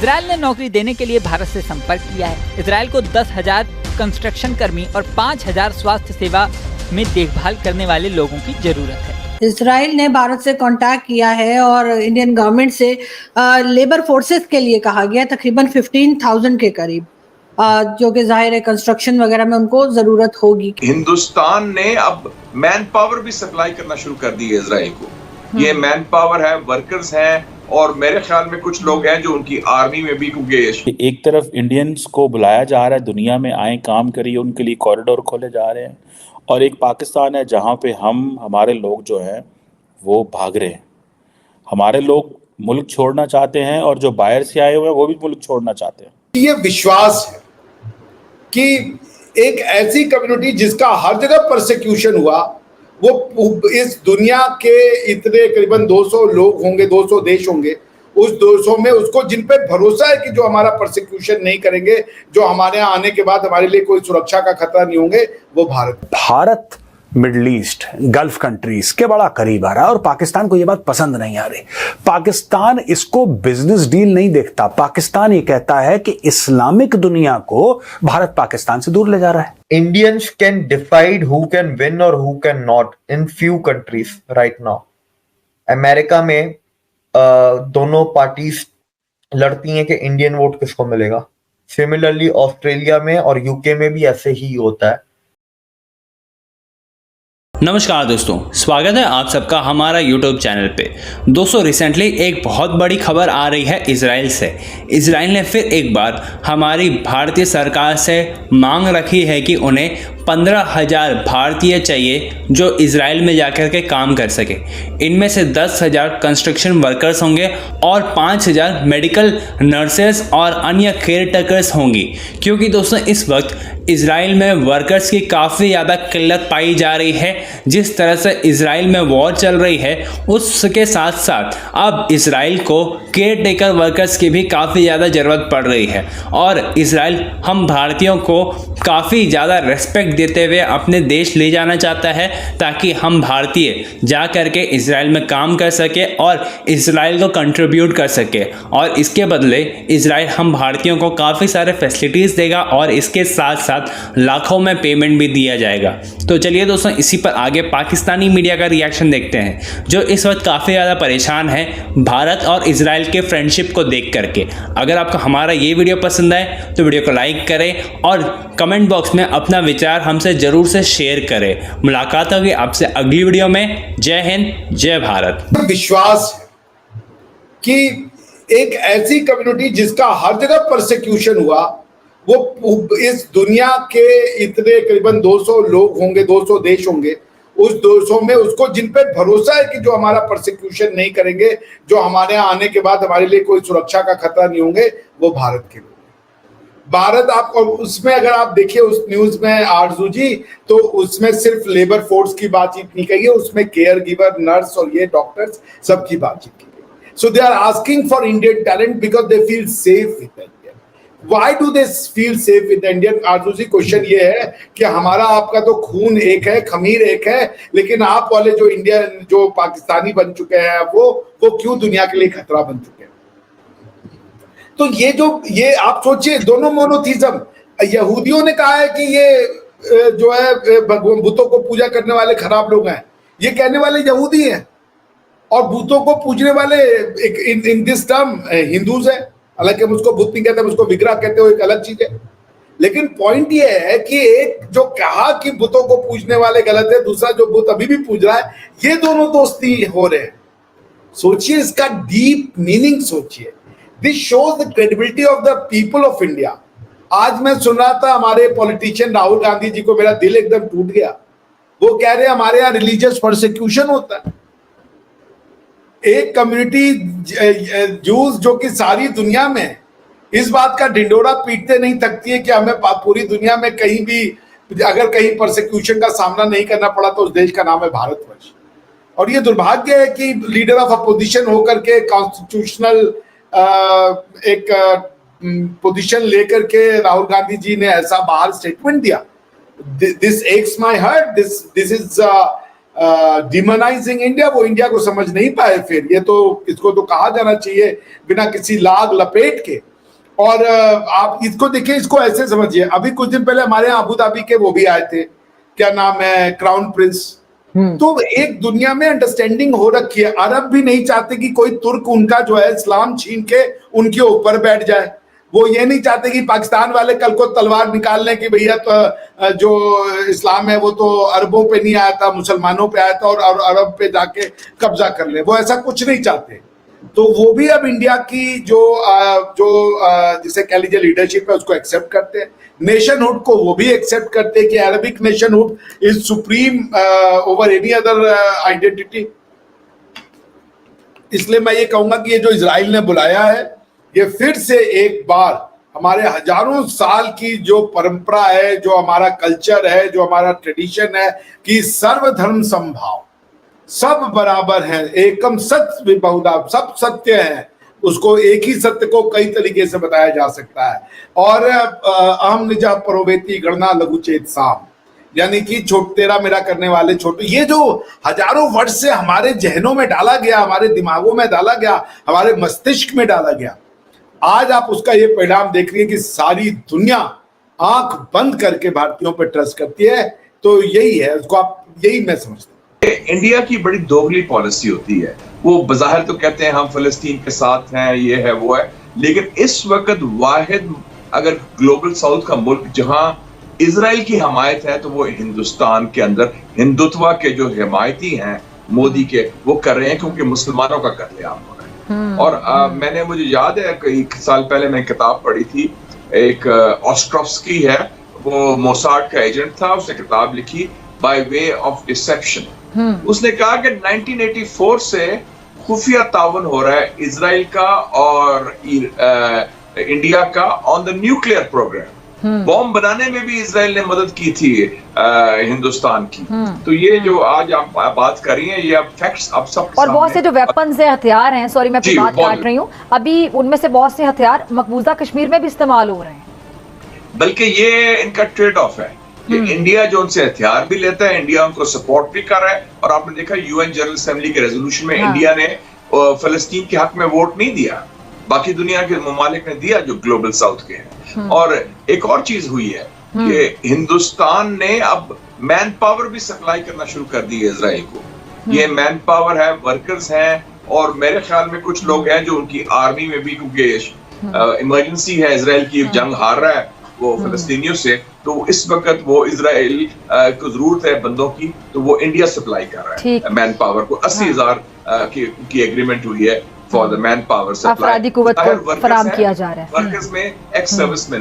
Israel ने नौकरी देने के लिए भारत से संपर्क किया है। इजराइल को 10,000 कंस्ट्रक्शन कर्मी और 5,000 स्वास्थ्य सेवा में देखभाल करने वाले लोगों की जरूरत है। इजराइल ने भारत से कांटेक्ट किया है और इंडियन गवर्नमेंट से लेबर फोर्सेस के लिए कहा गया, तकरीबन 15,000 के करीब, जो कि जाहिर है कंस्ट्रक्शन वगैरह में उनको जरूरत होगी। हिंदुस्तान ने अब मैन पावर भी सप्लाई करना शुरू कर दी है इजराइल को। ये मैन पावर है, वर्कर्स हैं, और मेरे ख्याल में कुछ लोग हैं जो उनकी आर्मी में भी, क्योंकि एक तरफ इंडियंस को बुलाया जा रहा है, दुनिया में आए काम करिए, उनके लिए कॉरिडोर खोले जा रहे हैं, और एक पाकिस्तान है जहाँ पे हमारे लोग जो हैं वो भाग रहे हैं। हमारे लोग मुल्क छोड़ना चाहते हैं और जो बाहर से आए हुए हैं वो भी मुल्क छोड़ना चाहते हैं। ये विश्वास है कि एक ऐसी कम्युनिटी जिसका हर जगह परसिक्यूशन हुआ, वो इस दुनिया के इतने करीबन 200 लोग होंगे, 200 देश होंगे, उस 200 में उसको जिन पे भरोसा है कि जो हमारा परसिक्यूशन नहीं करेंगे, जो हमारे यहाँ आने के बाद हमारे लिए कोई सुरक्षा का खतरा नहीं होंगे, वो Bharat middle east, gulf countries के बड़ा करीब आ रहा है और पाकिस्तान को यह बात पसंद नहीं आ रही। पाकिस्तान इसको बिजनेस डील नहीं देखता। पाकिस्तान ये कहता है कि इस्लामिक दुनिया को भारत पाकिस्तान से दूर ले जा रहा है। Indians can decide who can win or who can not in few countries right now. America में दोनों पार्टीज लड़ती हैं कि इंडियन वोट किसको मिलेगा। सिमिलरली ऑस्ट्रेलिया में और यूके में भी ऐसे ही होता है। नमस्कार दोस्तों, स्वागत है आप सबका हमारा YouTube चैनल पे। दोस्तों, रिसेंटली एक बहुत बड़ी खबर आ रही है इजराइल से। इजराइल ने फिर एक बार हमारी भारतीय सरकार से मांग रखी है कि उन्हें 15,000 भारतीय चाहिए जो इजराइल में जाकर के काम कर सके। इनमें से 10,000 कंस्ट्रक्शन वर्कर्स होंगे और 5,000 मेडिकल नर्सेस और अन्य केयर टेकर्स होंगी, क्योंकि दोस्तों इस वक्त इजराइल में वर्कर्स की काफ़ी ज़्यादा किल्लत पाई जा रही है। जिस तरह से इजराइल में वॉर चल रही है, उसके साथ साथ अब इजराइल को केयर टेकर वर्कर्स की भी काफ़ी ज़्यादा ज़रूरत पड़ रही है। और इजराइल हम भारतीयों को काफ़ी ज़्यादा रेस्पेक्ट देते हुए अपने देश ले जाना चाहता है, ताकि हम भारतीय जा कर के इजराइल में काम कर सके और इजराइल को कंट्रीब्यूट कर सके। और इसके बदले इजराइल हम भारतीयों को काफ़ी सारे फैसिलिटीज़ देगा और इसके साथ साथ लाखों में पेमेंट भी दिया जाएगा। तो चलिए दोस्तों, इसी पर आगे पाकिस्तानी मीडिया का रिएक्शन देखते हैं, जो इस वक्त काफ़ी ज़्यादा परेशान है भारत और इजराइल के फ्रेंडशिप को देख करके। अगर आपको हमारा ये वीडियो पसंद आए तो वीडियो को लाइक करें और कमेंट बॉक्स में अपना विचार हमसे ज़रूर से शेयर करें। मुलाकात होगी आपसे अगली वीडियो में। जय हिंद, जय भारत। विश्वास है कि एक ऐसी कम्युनिटी जिसका हर जगह परसिक्यूशन हुआ, वो इस दुनिया के इतने करीबन 200 लोग होंगे, 200 देश होंगे, उस 200 में उसको जिन पे भरोसा है कि जो हमारा परसिक्यूशन नहीं करेंगे, जो हमारे यहाँ आने के बाद हमारे लिए कोई सुरक्षा का खतरा नहीं होंगे, वो भारत के लोग। भारत आप, और उसमें अगर आप देखिए उस न्यूज में आरजू जी, तो उसमें सिर्फ लेबर फोर्स की बातचीत नहीं कही है, उसमें केयर गिवर, नर्स और ये डॉक्टर्स सबकी बातचीत की गई। So they are asking for Indian talent because they feel safe with Indian. Why do they feel safe with the Indian? Aarzoo ji, question ये है कि हमारा आपका तो खून एक है, खमीर एक है, लेकिन आप वाले जो इंडियन, जो पाकिस्तानी बन चुके हैं, वो क्यों दुनिया के लिए खतरा बन चुके हैं? तो ये आप सोचिए, दोनों मोनोथीज्म। यहूदियों ने कहा है कि ये जो है बुतों को पूजा करने वाले खराब लोग हैं, ये कहने वाले यहूदी हैं, और बुतों को पूजने वाले इन दिस टर्म हिंदूज है। हालांकि हम उसको बुत नहीं कहते, हम उसको विग्रह कहते हो, एक अलग चीज है। लेकिन पॉइंट ये है कि एक जो कहा कि बुतों को पूजने वाले गलत है, दूसरा जो बुत अभी भी पूज रहा है, ये दोनों दोस्ती हो रहे हैं। सोचिए इसका डीप मीनिंग सोचिए। This shows the credibility of the people of India. आज मैं सुन रहा था हमारे पॉलिटिशियन राहुल गांधी जी को, मेरा दिल एकदम टूट गया। वो कह रहे हैं हमारे यहाँ रिलीजियस परसिक्यूशन होता है। एक कम्युनिटी जूस जो कि सारी दुनिया में इस बात का ढिंडोरा पीटते नहीं थकती है कि हमें पूरी दुनिया में कहीं भी अगर कहीं परसिक्यूशन का सामना नहीं करना पड़ा तो उस देश का नाम है भारतवर्ष। और ये दुर्भाग्य है कि लीडर ऑफ अपोजिशन होकर के कॉन्स्टिट्यूशनल एक पोजीशन लेकर के राहुल गांधी जी ने ऐसा बाहर स्टेटमेंट दिया। This aches my heart, this is demonising India. वो इंडिया को समझ नहीं पाए। फिर ये तो इसको तो कहा जाना चाहिए बिना किसी लाग लपेट के और आप इसको देखिए, इसको ऐसे समझिए, अभी कुछ दिन पहले हमारे यहाँ अबू धाबी के वो भी आए थे, क्या नाम है, क्राउन प्रिंस। तो एक दुनिया में अंडरस्टैंडिंग हो रखी है, अरब भी नहीं चाहते कि कोई तुर्क उनका जो है इस्लाम छीन के उनके ऊपर बैठ जाए। वो ये नहीं चाहते कि पाकिस्तान वाले कल को तलवार निकाल लें कि भैया तो जो इस्लाम है वो तो अरबों पे नहीं आया था, मुसलमानों पे आया था और अरब पे जाके कब्जा कर ले। वो ऐसा कुछ नहीं चाहते। तो वो भी अब इंडिया की जो जिसे कह लीजिए लीडरशिप है उसको एक्सेप्ट करते हैं। नेशनहुड को वो भी एक्सेप्ट करते हैं कि Arabic nationhood is supreme over any other identity. इसलिए मैं ये कहूंगा कि ये जो इजराइल ने बुलाया है, ये फिर से एक बार हमारे हजारों साल की जो परंपरा है, जो हमारा कल्चर है, जो हमारा ट्रेडिशन है कि सर्वधर्म समभाव, सब बराबर हैं, एकम सत्य विबहुधा, सब सत्य है, उसको एक ही सत्य को कई तरीके से बताया जा सकता है। और अहम निजा परोवेति गणना लघुचेत साम, यानी कि छोट तेरा मेरा करने वाले छोटे, ये जो हजारों वर्ष से हमारे जहनों में डाला गया, हमारे दिमागों में डाला गया, हमारे मस्तिष्क में डाला गया, आज आप उसका ये परिणाम देख रही है कि सारी दुनिया आंख बंद करके भारतीयों पर ट्रस्ट करती है। तो यही है, उसको आप, यही मैं समझता हूँ। इंडिया की बड़ी दोगली पॉलिसी होती है। वो बज़ाहिर तो कहते हैं हम फलस्तीन के साथ हैं, ये है वो है, लेकिन इस वक्त वाहिद अगर ग्लोबल साउथ का मुल्क जहां इजराइल की हमायत है तो वो हिंदुस्तान के अंदर हिंदुत्व के जो हिमायती हैं मोदी के, वो कर रहे हैं क्योंकि मुसलमानों का कत्लेआम हो रहा है। और मुझे याद है कई साल पहले मैं किताब पढ़ी थी, एक ऑस्ट्रोव्स्की है, वो मोसाड का एजेंट था, उसने किताब लिखी बाय वे ऑफ डिसेप्शन। उसने कहा कि 1984 से खुफिया तावन हो रहा है इजराइल का और इंडिया का on the nuclear programme. Bomb बनाने में भी इजराइल ने मदद की थी हिंदुस्तान की। तो ये जो आज आप बात कर रही हैं, ये अब फैक्ट्स आप सब, और बहुत से जो वेपन्स हैं, हथियार हैं, सॉरी मैं अपनी बात काट रही हूँ, अभी उनमें से बहुत से हथियार मकबूजा कश्मीर में भी इस्तेमाल हो रहे हैं। बल्कि ये इनका ट्रेड ऑफ है कि इंडिया जो उनसे हथियार भी लेता है, इंडिया उनको सपोर्ट भी कर रहा है। और आपने देखा यूएन जनरल असेंबली के रेजोल्यूशन में इंडिया ने फलस्तीन के हक में वोट नहीं दिया, बाकी दुनिया के ममालिक ने दिया जो ग्लोबल साउथ के हैं। और एक और चीज हुई है कि हिंदुस्तान ने अब मैन पावर भी सप्लाई करना शुरू कर दी है इजराइल को। ये मैन पावर है, वर्कर्स हैं, और मेरे ख्याल में कुछ लोग हैं जो उनकी आर्मी में भी, क्योंकि इमरजेंसी है, इजराइल की जंग हार रहा है वो फलस्तीनियों से, तो इस वक्त वो इजराइल को जरूरत है बंदों की, तो वो इंडिया सप्लाई कर रहा है मैन पावर को। 80,000 की एग्रीमेंट हुई है for the manpower supply, अफरादी कुव्वत को फराहम किया जा रहा है। वर्कर्स में एक्स सर्विसमैन